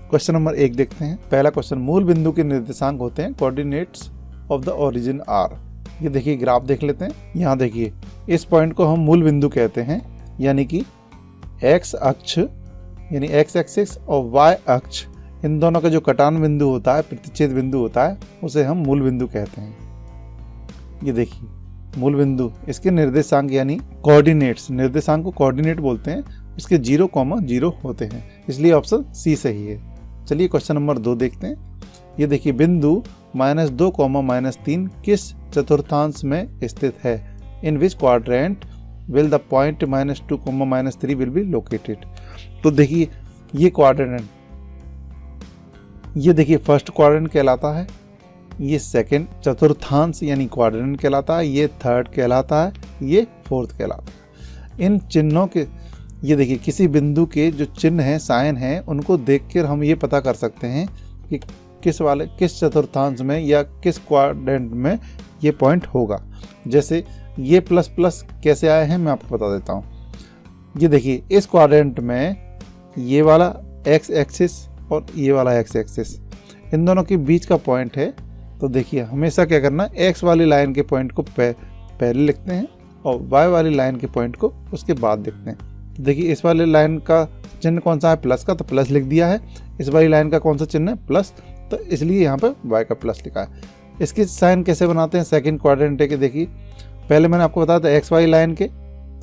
Question number 1 देखते हैं। पहला क्वेश्चन, मूल बिंदु के निर्देशांक होते हैं coordinates of the origin are. ये देखिए ग्राफ देख लेते हैं। यहाँ देखिए इस पॉइंट को हम मूल बिंदु कहते हैं, यानी कि एक्स अक्ष यानी एक्स एक्सिस और वाई अक्ष, इन दोनों का जो कटान बिंदु होता है, प्रतिच्छेद बिंदु होता है, उसे हम मूल बिंदु कहते हैं। ये देखिए मूल बिंदु, इसके निर्देशांक यानी कोऑर्डिनेट्स, निर्देशांक को कोऑर्डिनेट बोलते हैं, इसके 0,0 होते हैं, इसलिए ऑप्शन सी सही है। चलिए क्वेश्चन नंबर 2 देखते हैं। ये देखिए बिंदु -2, -3 किस चतुर्थांश में स्थित है? In which quadrant will the point -2, -3 will be located? तो देखिए ये क्वाड्रेंट, ये देखिए फर्स्ट क्वाड्रेंट कहलाता है, ये सेकंड चतुर्थांश यानी क्वाड्रेंट कहलाता है, ये थर्ड कहलाता है, ये फोर्थ कहलाता है। इन चिन्हों के, ये देखिए किसी बिंदु के जो चिन्ह हैं, साइन हैं, उनको देखकर हम ये पता कर सकते हैं कि किस चतुर्थांश में या किस क्वाड्रेंट में ये पॉइंट होगा। जैसे ये प्लस प्लस कैसे आए हैं मैं आपको बता देता हूँ। ये देखिए इस क्वाड्रेंट में ये वाला एक्स एक्सिस और ये वाला एक्स एक्सिस, इन दोनों के बीच का पॉइंट है। तो देखिए हमेशा क्या करना, एक्स वाली लाइन के पॉइंट को पहले लिखते हैं और वाई वाली लाइन के पॉइंट को उसके बाद लिखते हैं। तो देखिए इस वाली लाइन का चिन्ह कौन सा है? प्लस का, तो प्लस लिख दिया है। इस वाली लाइन का कौन सा चिन्ह है? प्लस, तो इसलिए यहाँ पर वाई का प्लस लिखा है। इसकी साइन कैसे बनाते हैं? सेकंड क्वाड्रेंट के देखिए, पहले मैंने आपको बताया था एक्स वाई लाइन के,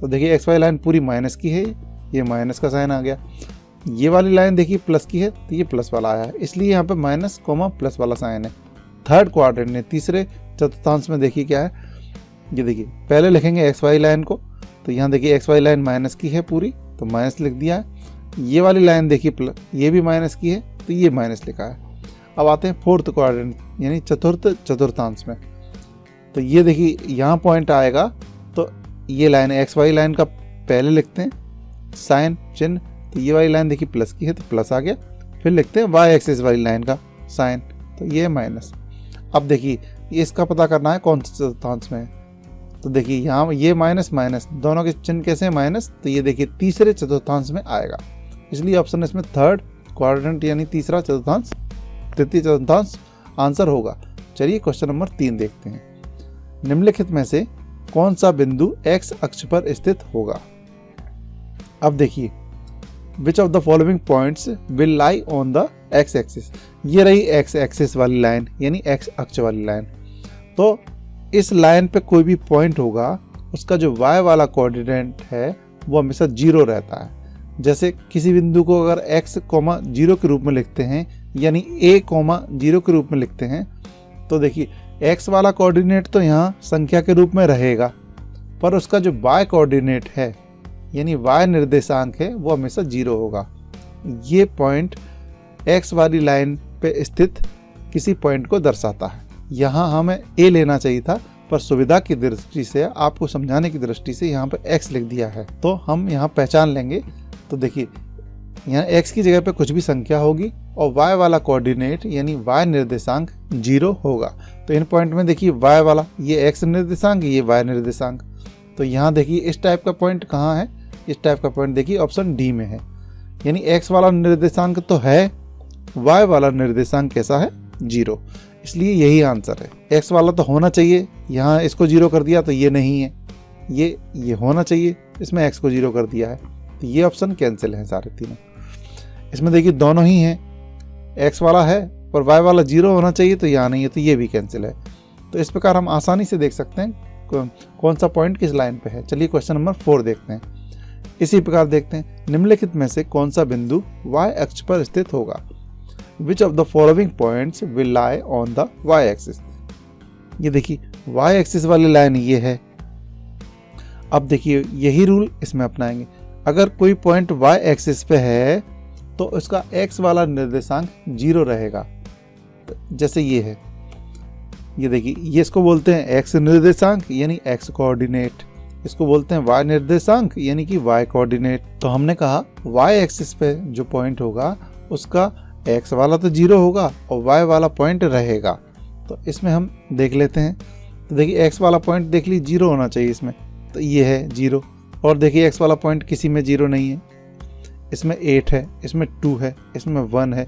तो देखिए एक्स वाई लाइन पूरी माइनस की है, ये माइनस का साइन आ गया। ये वाली लाइन देखिए प्लस की है, तो ये प्लस वाला आया है, इसलिए यहाँ पे माइनस कोमा प्लस वाला साइन है। थर्ड क्वाड्रेंट ने, तीसरे चतुर्थांश में देखिए क्या है, ये देखिए पहले लिखेंगे एक्स वाई लाइन को, तो यहाँ देखिए एक्स वाई लाइन माइनस की है पूरी, तो माइनस लिख दिया है। ये वाली लाइन देखिए प्लस, ये भी माइनस की है, तो ये माइनस लिखा है। अब आते हैं फोर्थ क्वाड्रेंट यानी चतुर्थांश में, तो ये देखिए यहाँ पॉइंट आएगा, तो ये लाइन एक्स वाई लाइन का पहले लिखते हैं साइन चिन्ह, तो ये वाली लाइन देखिए प्लस की है, तो प्लस आ गया। फिर लिखते हैं वाई एक्सिस वाली लाइन का साइन, तो ये माइनस। अब देखिए इसका पता करना है कौन से चतुर्थांश में है, तो देखिए यहाँ ये माइनस माइनस दोनों के चिन्ह कैसे हैं? माइनस, तो ये देखिए तीसरे चतुर्थांश में आएगा, इसलिए ऑप्शन इसमें थर्ड क्वाड्रेंट यानी तीसरा चतुर्थांश, तृतीय चतुर्थांश आंसर होगा। चलिए क्वेश्चन नंबर 3 देखते हैं। निम्नलिखित में से कौन सा बिंदु एक्स अक्ष पर स्थित होगा? अब देखिए which of the following points will lie on the X axis. ये रही एक्स एक्सिस वाली लाइन यानी एक्स अक्ष वाली लाइन, तो इस लाइन पे कोई भी पॉइंट होगा, उसका जो वाई वाला कोऑर्डिनेट है वो हमेशा 0 रहता है। जैसे किसी बिंदु को अगर x, 0 के रूप में लिखते हैं यानी a, 0 के रूप में लिखते हैं, तो देखिए x वाला कोऑर्डिनेट तो यहाँ संख्या के रूप में रहेगा, पर उसका जो y कोऑर्डिनेट है यानी y निर्देशांक है वो हमेशा 0 होगा। ये पॉइंट x वाली लाइन पे स्थित किसी पॉइंट को दर्शाता है। यहाँ हमें a लेना चाहिए था, पर सुविधा की दृष्टि से, आपको समझाने की दृष्टि से यहाँ पे x लिख दिया है, तो हम यहाँ पहचान लेंगे। तो देखिए यहाँ x की जगह पे कुछ भी संख्या होगी और y वाला कोऑर्डिनेट यानी y निर्देशांक 0 होगा। तो इन पॉइंट में देखिए y वाला, ये x निर्देशांक, ये y निर्देशांक, तो यहाँ देखिए इस टाइप का पॉइंट कहाँ है? इस टाइप का पॉइंट देखिए ऑप्शन डी में है, यानी x वाला निर्देशांक तो है, y वाला निर्देशांक कैसा है? 0, इसलिए यही आंसर है। x वाला तो होना चाहिए, यहाँ इसको 0 कर दिया तो ये नहीं है, ये होना चाहिए, इसमें x को 0 कर दिया है, तो ये ऑप्शन कैंसिल है सारे तीनों। इसमें देखिए दोनों ही हैं, x वाला है और y वाला 0 होना चाहिए, तो यहाँ नहीं है, तो ये भी कैंसिल है। तो इस प्रकार हम आसानी से देख सकते हैं कौन सा पॉइंट किस लाइन पे है। चलिए क्वेश्चन नंबर 4 देखते हैं। इसी प्रकार देखते हैं, निम्नलिखित में से कौन सा बिंदु y अक्ष पर स्थित होगा? Which of the following points will lie on the y axis? ये देखिए y एक्सिस वाली लाइन ये है। अब देखिए यही रूल इसमें अपनाएंगे, अगर कोई पॉइंट y एक्सिस पे है तो उसका x वाला निर्देशांक 0 रहेगा। जैसे ये है, ये देखिए ये इसको बोलते हैं x निर्देशांक यानी x कोऑर्डिनेट, इसको बोलते हैं y निर्देशांक यानी कि y कोऑर्डिनेट। तो हमने कहा y एक्सिस पे जो पॉइंट होगा उसका x वाला तो 0 होगा और y वाला पॉइंट रहेगा। तो इसमें हम देख लेते हैं, तो देखिए x वाला पॉइंट देख लीजिए 0 होना चाहिए इसमें, तो ये है 0, और देखिए x वाला पॉइंट किसी में 0 नहीं है, इसमें 8 है, इसमें 2 है, इसमें 1 है।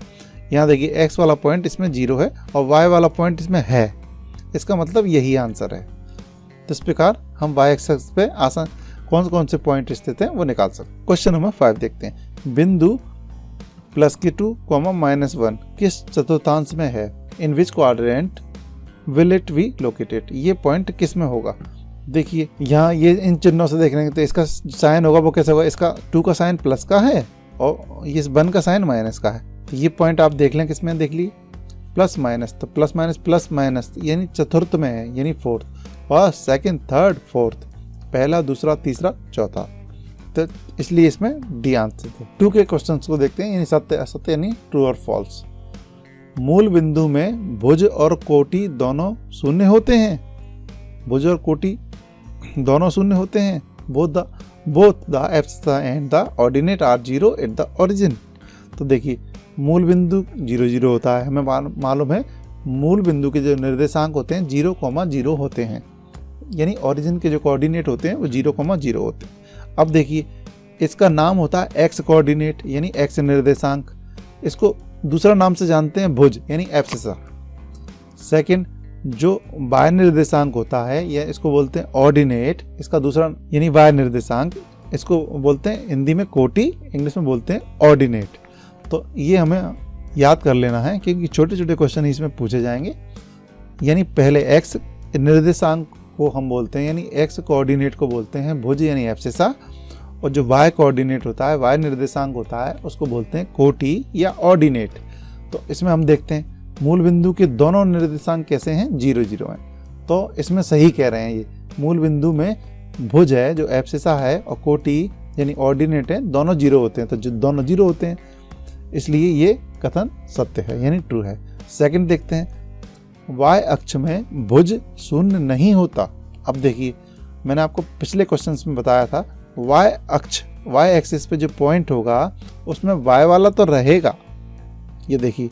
यहाँ देखिए x वाला पॉइंट इसमें 0 है और y वाला पॉइंट इसमें है। इसका मतलब यही आंसर है। तो इस प्रकार हम y एक्सिस पे आसान कौन कौन से पॉइंट स्थित हैं वो निकाल सकते। क्वेश्चन नंबर 5 देखते हैं। बिंदु +2, -1 किस चतुर्थांश में है? In which quadrant will it be located? ये पॉइंट किस में होगा? देखिए यहाँ ये इन चिन्हों से देख रहे हैं तो इसका साइन होगा वो कैसे होगा? इसका 2 का साइन प्लस का है और ये 1 का साइन माइनस का है। तो ये पॉइंट आप देख लें किसमें, देख लीजिए प्लस माइनस, तो प्लस माइनस यानी चतुर्थ में है, यानी fourth. First, second, third, fourth, पहला, दूसरा, तीसरा, चौथा। तो इसलिए इसमें डी आंसर थे। 2 के क्वेश्चंस को देखते हैं, यानी सत्य असत्य यानी ट्रू और फॉल्स। मूल बिंदु में भुज और कोटि दोनों शून्य होते हैं। भुज और कोटि दोनों शून्य होते हैं। Both the abscissa and the ordinate are 0 at the origin. तो देखिए मूल बिंदु 0 0 होता है, हमें मालूम है मूल बिंदु के जो निर्देशांक होते हैं 0,0 होते हैं, यानी ओरिजिन के जो कोऑर्डिनेट होते हैं वो 0,0 होते हैं। अब देखिए इसका नाम होता है एक्स कोऑर्डिनेट यानी एक्स निर्देशांक। इसको दूसरा नाम से जानते हैं भुज यानी एब्सिसा। सेकंड जो वाय निर्देशांक होता है या इसको बोलते हैं ऑर्डिनेट, इसका दूसरा यानी वाय निर्देशांक, इसको बोलते हैं हिंदी में कोटि, इंग्लिश में बोलते हैं ऑर्डिनेट। तो ये हमें याद कर लेना है क्योंकि छोटे छोटे क्वेश्चन इसमें पूछे जाएंगे। यानी पहले एक्स निर्देशांक को हम बोलते हैं यानी एक्स कोऑर्डिनेट को बोलते हैं भुज यानी एब्सिसा, और जो वाई कोऑर्डिनेट होता है, वाई निर्देशांक होता है, उसको बोलते हैं कोटि या ऑर्डिनेट। तो इसमें हम देखते हैं मूल बिंदु के दोनों निर्देशांक कैसे हैं, 0 0 हैं। तो इसमें सही कह रहे हैं ये, मूल बिंदु में भुज है जो एब्सिसा है और कोटि यानी ऑर्डिनेट है, दोनों 0 होते हैं। तो जो दोनों 0 होते हैं इसलिए ये कथन सत्य है यानी ट्रू है। सेकंड देखते हैं, वाई अक्ष में भुज शून्य नहीं होता। अब देखिए मैंने आपको पिछले क्वेश्चन में बताया था वाई अक्ष, वाई एक्सिस पे जो पॉइंट होगा उसमें वाई वाला तो रहेगा। ये देखिए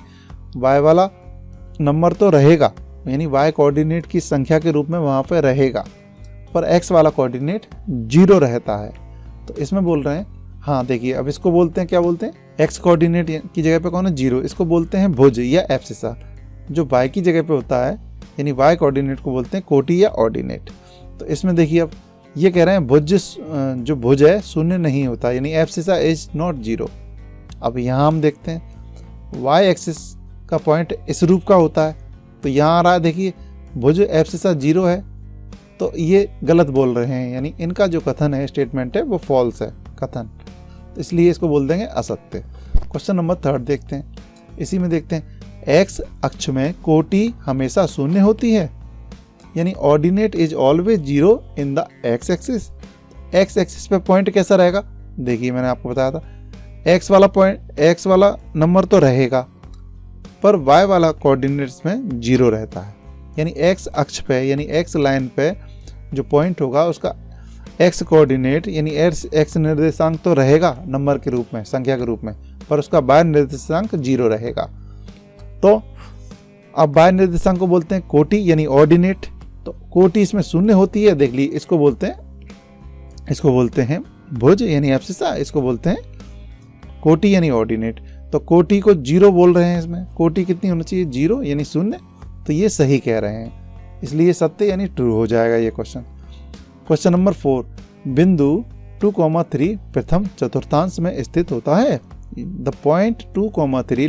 वाई वाला नंबर तो रहेगा यानी वाई कोऑर्डिनेट की संख्या के रूप में वहाँ पे रहेगा, पर एक्स वाला कोऑर्डिनेट 0 रहता है। तो इसमें बोल रहे हैं, हाँ देखिए अब इसको बोलते हैं, क्या बोलते हैं, एक्स कोऑर्डिनेट की जगह पे कौन है 0, इसको बोलते हैं भुज या एब्सिसा। जो वाई की जगह पे होता है यानी वाई कोऑर्डिनेट को बोलते हैं कोटि या ऑर्डिनेट। तो इसमें देखिए अब ये कह रहे हैं भुज जो भुज है शून्य नहीं होता यानी एब्सिसा इज नॉट 0। अब यहाँ हम देखते हैं वाई एक्सिस का पॉइंट इस रूप का होता है, तो यहाँ आ रहा है देखिए भुज एब्सिसा 0 है, तो ये गलत बोल रहे हैं यानी इनका जो कथन है, स्टेटमेंट है, वो फॉल्स है कथन, तो इसलिए इसको बोल देंगे असत्य। क्वेश्चन नंबर 3 देखते हैं। इसी में देखते हैं एक्स अक्ष में कोटि हमेशा शून्य होती है यानी ordinate is always 0 in the X axis. X axis पे पॉइंट कैसा रहेगा, देखिए मैंने आपको बताया था एक्स वाला पॉइंट, एक्स वाला नंबर तो रहेगा पर वाई वाला कोऑर्डिनेट्स में 0 रहता है। यानी एक्स अक्ष पे यानी एक्स लाइन पे जो पॉइंट होगा उसका एक्स कोऑर्डिनेट यानी एक्स निर्देशांक तो रहेगा नंबर के रूप में, संख्या के रूप में, पर उसका वाई निर्देशांक 0 रहेगा। तो अब वाई निर्देशांक को बोलते हैं कोटि यानी ऑर्डिनेट। तो कोटि इसमें शून्य होती है, देख ली, इसको बोलते हैं भुज यानी एब्सिसा, इसको बोलते हैं कोटि यानी ऑर्डिनेट। तो कोटि को 0 बोल रहे हैं, इसमें कोटि कितनी होनी चाहिए, 0 यानी शून्य। तो ये सही कह रहे हैं, इसलिए सत्य यानी ट्रू हो जाएगा ये क्वेश्चन। क्वेश्चन नंबर 4, बिंदु 2,3 प्रथम चतुर्थांश में स्थित होता है। The point 2,3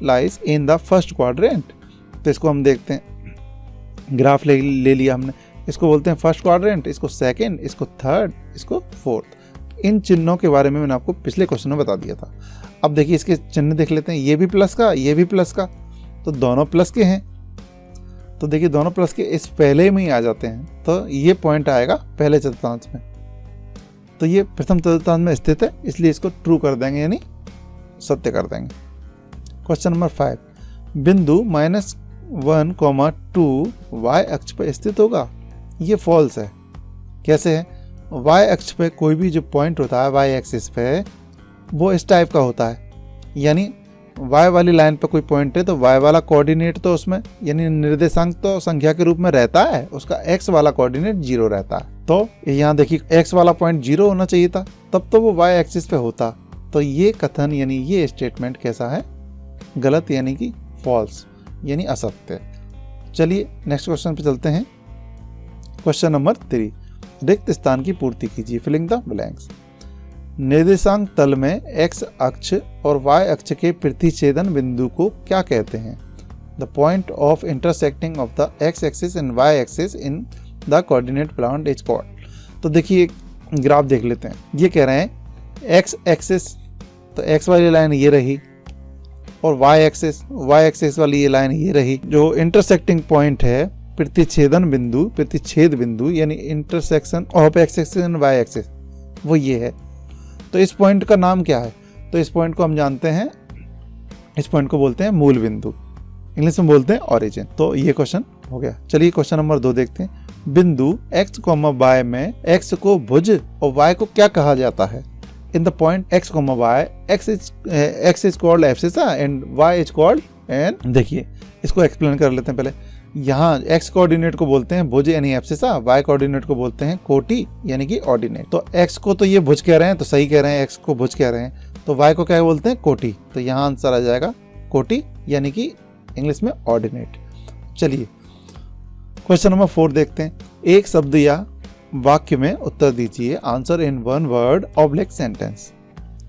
lies in the first quadrant. तो इसको हम देखते हैं, ग्राफ ले लिया हमने, इसको बोलते हैं फर्स्ट क्वाड्रेंट, इसको सेकंड, इसको थर्ड, इसको फोर्थ। इन चिन्हों के बारे में मैंने आपको पिछले क्वेश्चन में बता दिया था। अब देखिए इसके चिन्ह देख लेते हैं, ये भी प्लस का, ये भी प्लस का, तो दोनों प्लस के हैं। तो देखिए दोनों प्लस के इस पहले में ही आ जाते हैं, तो ये पॉइंट आएगा पहले चतुर्थांश में। तो ये प्रथम चतुर्थांश में स्थित है, इसलिए इसको ट्रू कर देंगे यानी सत्य कर देंगे। क्वेश्चन नंबर 5, बिंदु -1,2 वाई अक्ष पर स्थित होगा। ये फॉल्स है। कैसे है, वाई अक्ष पे कोई भी जो पॉइंट होता है वाई एक्सिस पे वो इस टाइप का होता है, यानी वाई वाली लाइन पे कोई पॉइंट है तो वाई वाला कोऑर्डिनेट तो उसमें यानी निर्देशांक तो संख्या के रूप में रहता है, उसका एक्स वाला कोऑर्डिनेट 0 रहता है। तो यहाँ देखिए एक्स वाला पॉइंट 0 होना चाहिए था, तब तो वो वाई एक्सिस पे होता, तो ये कथन यानी ये स्टेटमेंट कैसा है, गलत यानी कि फॉल्स यानी असत्य। चलिए नेक्स्ट क्वेश्चन पे चलते हैं। क्वेश्चन नंबर 3, रिक्त स्थान की पूर्ति कीजिए, फिलिंग द ब्लैंक्स। निर्देशांक तल में x अक्ष और y अक्ष के प्रतिच्छेदन बिंदु को क्या कहते हैं? The point of intersecting of the x axis and y axis in the coordinate plan is called. तो देखिए ग्राफ देख लेते हैं। ये कह रहे हैं x एक्सिस, तो x वाली लाइन ये रही, और y एक्सिस वाली ये लाइन ये रही। जो इंटरसेक्टिंग पॉइंट है, प्रतिच्छेद बिंदु यानी intersection of x axis and y axis, वो ये है। तो इस पॉइंट का नाम क्या है? तो इस पॉइंट को हम जानते हैं, इस पॉइंट को बोलते हैं मूल बिंदु, इंग्लिश में बोलते हैं ऑरिजिन। तो ये क्वेश्चन हो गया। चलिए क्वेश्चन नंबर 2 देखते हैं। बिंदु x, y में x को भुज और y को क्या कहा जाता है? In the point x, y, x is called abscissa and y is called an. देखिए इसको एक्सप्लेन कर लेते हैं पहले। यहाँ x कोऑर्डिनेट को बोलते हैं भुज यानी एब्सिसा, y कोऑर्डिनेट को बोलते हैं कोटि यानी कि ऑर्डिनेट। तो x को तो ये भुज कह रहे हैं, तो सही कह रहे हैं, x को भुज कह रहे हैं। तो y को क्या बोलते हैं? कोटि। तो यहाँ आंसर आ जाएगा कोटि यानी कि इंग्लिश में ऑर्डिनेट। चलिए क्वेश्चन नंबर 4 देखते हैं। एक शब्द या वाक्य में उत्तर दीजिए, answer in one word oblique sentence.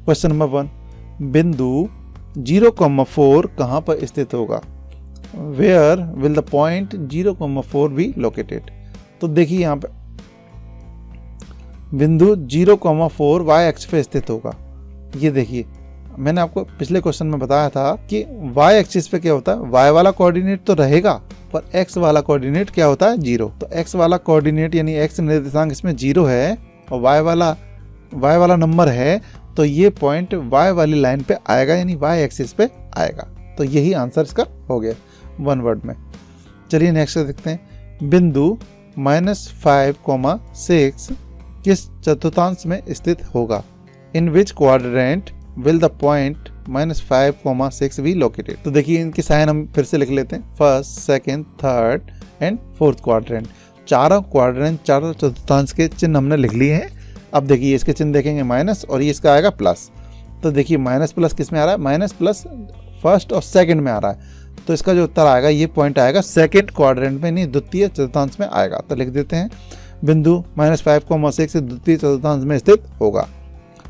Question number 1, बिंदु 0,4 कहाँ पर स्थित होगा? Where will the point 0,4 be located? तो देखिए यहाँ पे बिंदु 0,4 y अक्ष पे स्थित होगा। ये देखिए मैंने आपको पिछले क्वेश्चन में बताया था कि y एक्सिस पे क्या होता है, y वाला कोऑर्डिनेट तो रहेगा, पर x वाला कोऑर्डिनेट क्या होता है? 0। तो x वाला कोऑर्डिनेट यानी x निर्देशांक इसमें 0 है और y वाला नंबर है, तो ये पॉइंट y वाली लाइन पे आएगा यानी y एक्सिस पे आएगा। तो यही आंसर इसका हो गया वन वर्ड में। चलिए नेक्स्ट देखते हैं। बिंदु -5,6 किस चतुर्थांश में स्थित होगा? In which quadrant will the point -5,6 be located? तो देखिए इनकी साइन हम फिर से लिख लेते हैं, first, second, third and fourth quadrant. चारों क्वाड्रेंट, चारों चतुर्थांश के चिन्ह हमने लिख लिए हैं। अब देखिए इसके चिन्ह देखेंगे माइनस और ये इसका आएगा प्लस। तो देखिए माइनस प्लस किस में आ रहा है? माइनस प्लस फर्स्ट और सेकंड में आ रहा है। तो इसका जो उत्तर आएगा, ये पॉइंट आएगा सेकंड क्वाड्रेंट में, नहीं द्वितीय चतुर्थांश में आएगा। तो लिख देते हैं बिंदु -5,6 द्वितीय चतुर्थांश में स्थित होगा।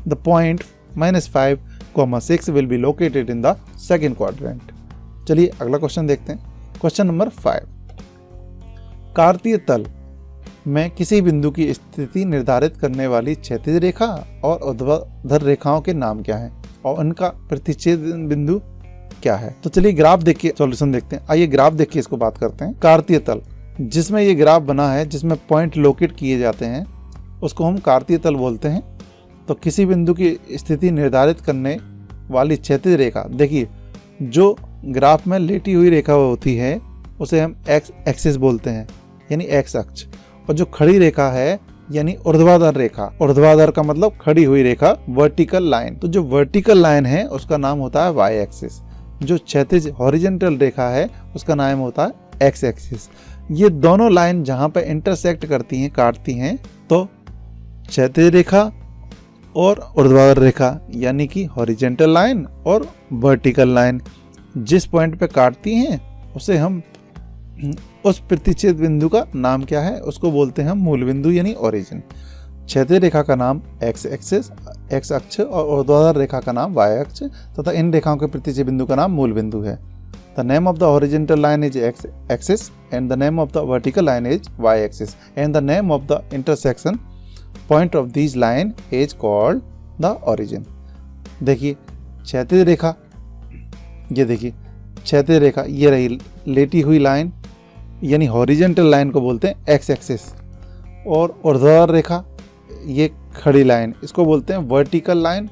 The point -5,6 will be located in the second quadrant. चलिए अगला क्वेश्चन देखते हैं। क्वेश्चन नंबर 5, कार्तीय तल में किसी बिंदु की स्थिति निर्धारित करने वाली क्षैतिज रेखा और ऊर्ध्वाधर रेखाओं के नाम क्या हैं और उनका प्रतिच्छेद बिंदु क्या है? तो चलिए ग्राफ देख के सॉल्यूशन देखते हैं। आइए ग्राफ देख के इसको बात करते हैं। कार्तीय तल, जिसमें ये ग्राफ बना है, जिसमें पॉइंट लोकेट किए जाते हैं, उसको हम कार्तीय तल बोलते हैं। तो किसी बिंदु की स्थिति निर्धारित करने वाली क्षैतिज रेखा, देखिए जो ग्राफ में लेटी हुई रेखा होती है उसे हम एक्स एक्सिस बोलते हैं यानी एक्स अक्ष, और जो खड़ी रेखा है यानी ऊर्ध्वाधर रेखा, ऊर्ध्वाधर का मतलब खड़ी हुई रेखा, वर्टिकल लाइन। तो जो वर्टिकल लाइन है उसका नाम होता है वाई एक्सिस। जो क्षैतिज हॉरिजॉन्टल रेखा है उसका नाम होता है एक्स एक्सिस। ये दोनों लाइन जहां पे इंटरसेक्ट करती हैं, काटती हैं, तो क्षैतिज रेखा और ऊर्ध्वाधर रेखा यानी कि हॉरिजॉन्टल लाइन और वर्टिकल लाइन जिस पॉइंट पे काटती हैं उसे हम, उस प्रतिच्छेद बिंदु का नाम क्या है? उसको बोलते हैं हम मूल बिंदु यानी ओरिजिन। क्षैतिज रेखा का नाम एक्स एक्सिस, एक्स अक्ष, और ऊर्ध्वाधर रेखा का नाम वाई अक्ष तथा इन रेखाओं के प्रतिच्छेद बिंदु का नाम मूल बिंदु है। The name of the horizontal line is X axis and the name of the vertical line is Y axis and the name of the intersection point of this line is called the origin. देखिए क्षैतिज रेखा, ये देखिए क्षैतिज रेखा, ये रही लेटी हुई line यानी हॉरिजॉन्टल लाइन को बोलते हैं एक्स एक्सिस, और ऊर्ध्वाधर रेखा ये खड़ी लाइन, इसको बोलते हैं वर्टिकल लाइन।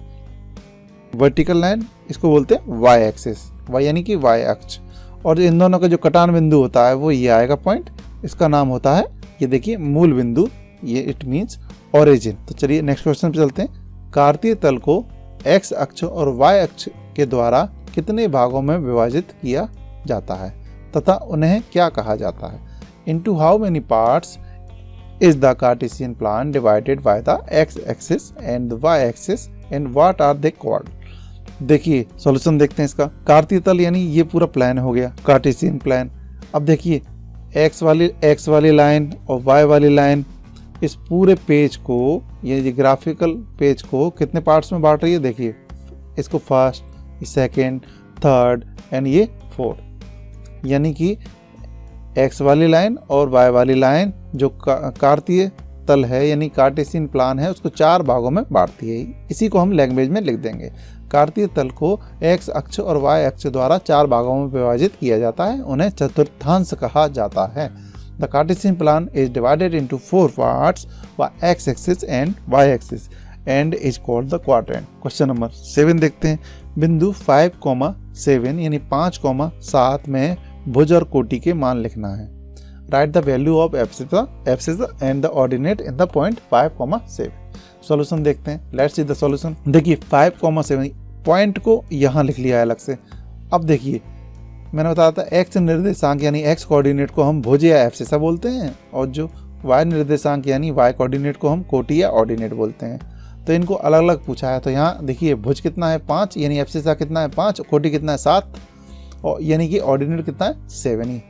वर्टिकल लाइन इसको बोलते हैं वाई एक्सिस, वाई यानी कि वाई अक्ष, और इन दोनों का जो कटान बिंदु होता है वो ये आएगा पॉइंट, इसका नाम होता है, ये देखिए मूल बिंदु, ये इट मीन्स ओरिजिन। तो चलिए नेक्स्ट क्वेश्चन पे चलते हैं। कार्तीय तल को एक्स अक्ष और वाई अक्ष के द्वारा कितने भागों में विभाजित किया जाता है तथा उन्हें क्या कहा जाता है? Into how many parts is the Cartesian plane divided by the X axis and the Y axis and what are they called. देखिए सॉल्यूशन देखते हैं इसका। कार्तीय तल यानी ये पूरा प्लान हो गया, कार्टेशियन प्लान। अब देखिए एक्स वाली लाइन और वाई वाली लाइन इस पूरे पेज को, ये ग्राफिकल पेज को कितने पार्ट्स में बांट रही है। देखिए इसको फर्स्ट, सेकेंड, थर्ड एंड ये फोर्थ, यानी कि एक्स वाली लाइन और वाई वाली लाइन जो कार्तीय तल है यानी कार्टेशियन प्लान है उसको 4 भागों में बांटती है। इसी को हम लैंग्वेज में लिख देंगे। कार्तीय तल को एक्स अक्ष और वाई अक्ष द्वारा 4 भागों में विभाजित किया जाता है, उन्हें चतुर्थांश कहा जाता है। The Cartesian plane is divided into 4 parts by X axis and Y axis and is called the quadrant. Question number 7 देखते हैं। बिंदु 5,7 यानी 5,7 में भुज और कोटि के मान लिखना है। Right the value of abscess and the ordinate in the point 5,7। Solution देखते हैं। Let's see the solution. देखिए 5,7 पॉइंट को यहाँ लिख लिया है अलग से। अब देखिए मैंने बताया था एक्स निर्देशांक यानी एक्स कोऑर्डिनेट को हम भुज या एब्सिसा बोलते हैं, और जो वाई निर्देशांक यानी वाई कोऑर्डिनेट को हम कोटि या ऑर्डिनेट बोलते हैं। तो इनको अलग अलग पूछा है। तो यहाँ देखिए भुज कितना है 5 यानी एब्सिसा कितना है 5, कोटि कितना है 7 और यानी कि ऑर्डिनेट कितना है 7 ही।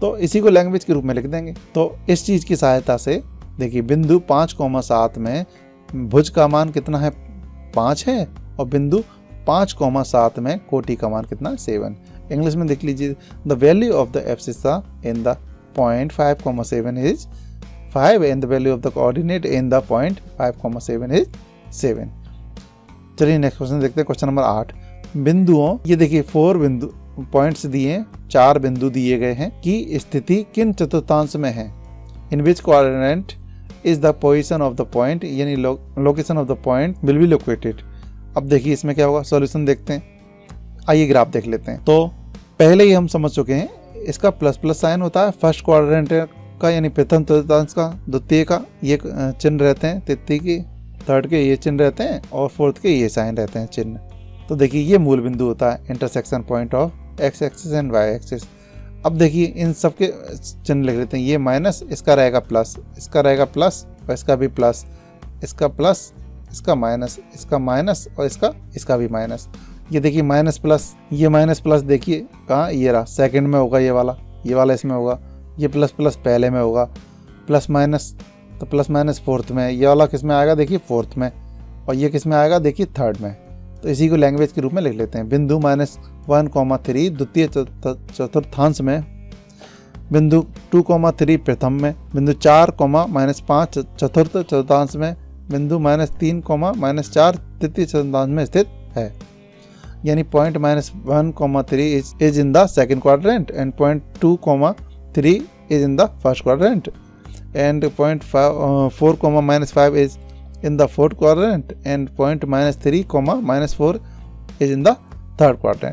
तो इसी को लैंग्वेज के रूप में लिख देंगे। तो इस चीज़ की सहायता से देखिए बिंदु 5,7 में भुज का मान कितना है 5 है और बिंदु 5,7 में कोटि का मान कितना है 7। इंग्लिश में देख लीजिए। The value of the abscissa in the point 5,7 is 5 and the value of the coordinate in the point 5,7 is 7। चलिए नेक्स्ट क्वेश्चन देखते हैं। Question number 8। बिंदुओं, ये देखिए 4 बिंदु पॉइंट्स दिए, 4 बिंदु दिए गए हैं कि स्थिति किन चतुर्थांश में है। In which quadrant is the position of the point यानी location of the point will be located. अब देखिए इसमें क्या होगा, सॉल्यूशन देखते हैं। आइए ग्राफ देख लेते हैं। तो पहले ही हम समझ चुके हैं इसका प्लस प्लस साइन होता है फर्स्ट क्वाड्रेंट का यानी प्रथम चतुर्थांश का, द्वितीय का ये चिन्ह रहते हैं, तृतीय के थर्ड के ये चिन्ह रहते हैं और फोर्थ के ये साइन रहते हैं चिन्ह। तो देखिए ये मूल बिंदु होता है intersection point of X axis and Y axis. अब देखिए इन सब के चिन्ह लिख लेते हैं। ये माइनस, इसका रहेगा प्लस, इसका रहेगा प्लस और इसका भी प्लस, इसका प्लस, इसका माइनस, इसका माइनस और इसका भी माइनस। ये देखिए माइनस प्लस, ये माइनस प्लस देखिए कहाँ, ये रहा सेकंड में होगा, ये वाला इसमें होगा, ये प्लस प्लस पहले में होगा, प्लस माइनस तो प्लस माइनस फोर्थ में, ये वाला किस में आएगा देखिए फोर्थ में, और ये किस में आएगा देखिए थर्ड में। तो इसी को लैंग्वेज के रूप में लिख लेते हैं। बिंदु -1,3 द्वितीय चतुर्थांश में, बिंदु 2,3 प्रथम में, बिंदु 4,-5 चतुर्थ चतुर्थांश में, बिंदु -3,-4 तृतीय चतुर्थांश में स्थित है। यानी point -1,3 is in the second quadrant and point 2,3 is in the first quadrant and point 4,-5 is in the fourth quadrant and point -3, -4 is in the third quadrant.